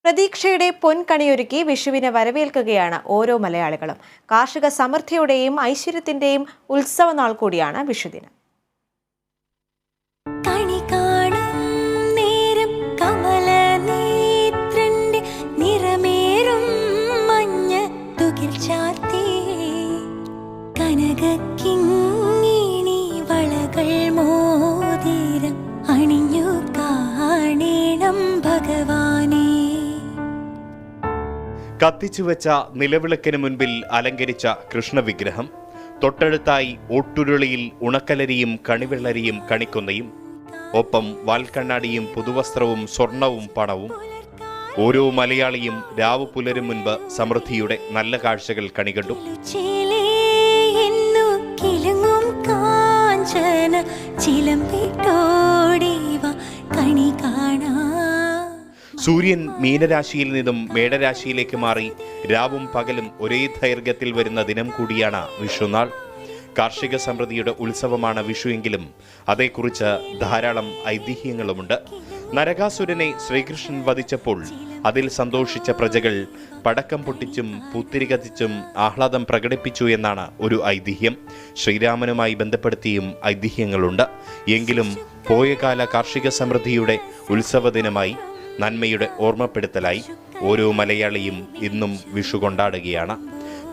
പ്രതീക്ഷയുടെ പൊൻകണിയൊരുക്കി വിഷുവിനെ വരവേൽക്കുകയാണ് ഓരോ മലയാളികളും. കാർഷിക സമൃദ്ധിയുടെയും ഐശ്വര്യത്തിന്റെയും ഉത്സവനാൾ കൂടിയാണ് വിഷുദിനം. കത്തിച്ചുവെച്ച നിലവിളക്കിന് മുൻപിൽ അലങ്കരിച്ച കൃഷ്ണവിഗ്രഹം, തൊട്ടടുത്തായി ഓട്ടുരുളിയിൽ ഉണക്കലരിയും കണിവെള്ളരിയും കണിക്കൊന്നയും, ഒപ്പം വാൽക്കണ്ണാടിയും പുതുവസ്ത്രവും സ്വർണവും പണവും. ഓരോ മലയാളിയും രാവു പുലരും മുൻപ് സമൃദ്ധിയുടെ നല്ല കാഴ്ചകൾ കണികണ്ടു. സൂര്യൻ മീനരാശിയിൽ നിന്നും മേടരാശിയിലേക്ക് മാറി രാവും പകലും ഒരേ ദൈർഘ്യത്തിൽ വരുന്ന ദിനം കൂടിയാണ് വിഷുനാൾ. കാർഷിക സമൃദ്ധിയുടെ ഉത്സവമാണ് വിഷുവെങ്കിലും അതേക്കുറിച്ച് ധാരാളം ഐതിഹ്യങ്ങളുമുണ്ട്. നരകാസുരനെ ശ്രീകൃഷ്ണൻ വധിച്ചപ്പോൾ അതിൽ സന്തോഷിച്ച പ്രജകൾ പടക്കം പൊട്ടിച്ചും പൂത്തിരി കത്തിച്ചും ആഹ്ലാദം പ്രകടിപ്പിച്ചു എന്നാണ് ഒരു ഐതിഹ്യം. ശ്രീരാമനുമായി ബന്ധപ്പെടുത്തിയും ഐതിഹ്യങ്ങളുണ്ട്. എങ്കിലും പോയകാല കാർഷിക സമൃദ്ധിയുടെ ഉത്സവ ദിനമായി, നന്മയുടെ ഓർമ്മപ്പെടുത്തലായി ഓരോ മലയാളിയും ഇന്നും വിഷു കൊണ്ടാടുകയാണ്.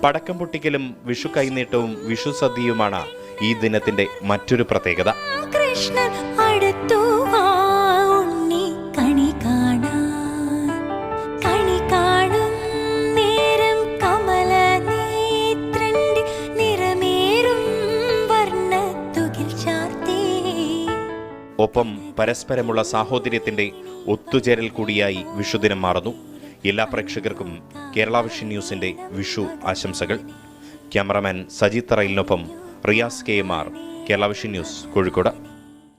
പടക്കം പൊട്ടിക്കലും വിഷു കൈനീട്ടവും വിഷു സദ്യയുമാണ് ഈ ദിനത്തിന്റെ മറ്റൊരു പ്രത്യേകത. ഒപ്പം പരസ്പരമുള്ള സാഹോദര്യത്തിന്റെ ഒത്തുചേരൽ കൂടിയായി വിഷുദിനം മാറുന്നു. എല്ലാ പ്രേക്ഷകർക്കും കേരള വിഷൻ ന്യൂസിന്റെ വിഷു ആശംസകൾ. ക്യാമറാമാൻ സജിത് റൈലിനൊപ്പം Riyas KMR, Kerala vision news, Kozhikode.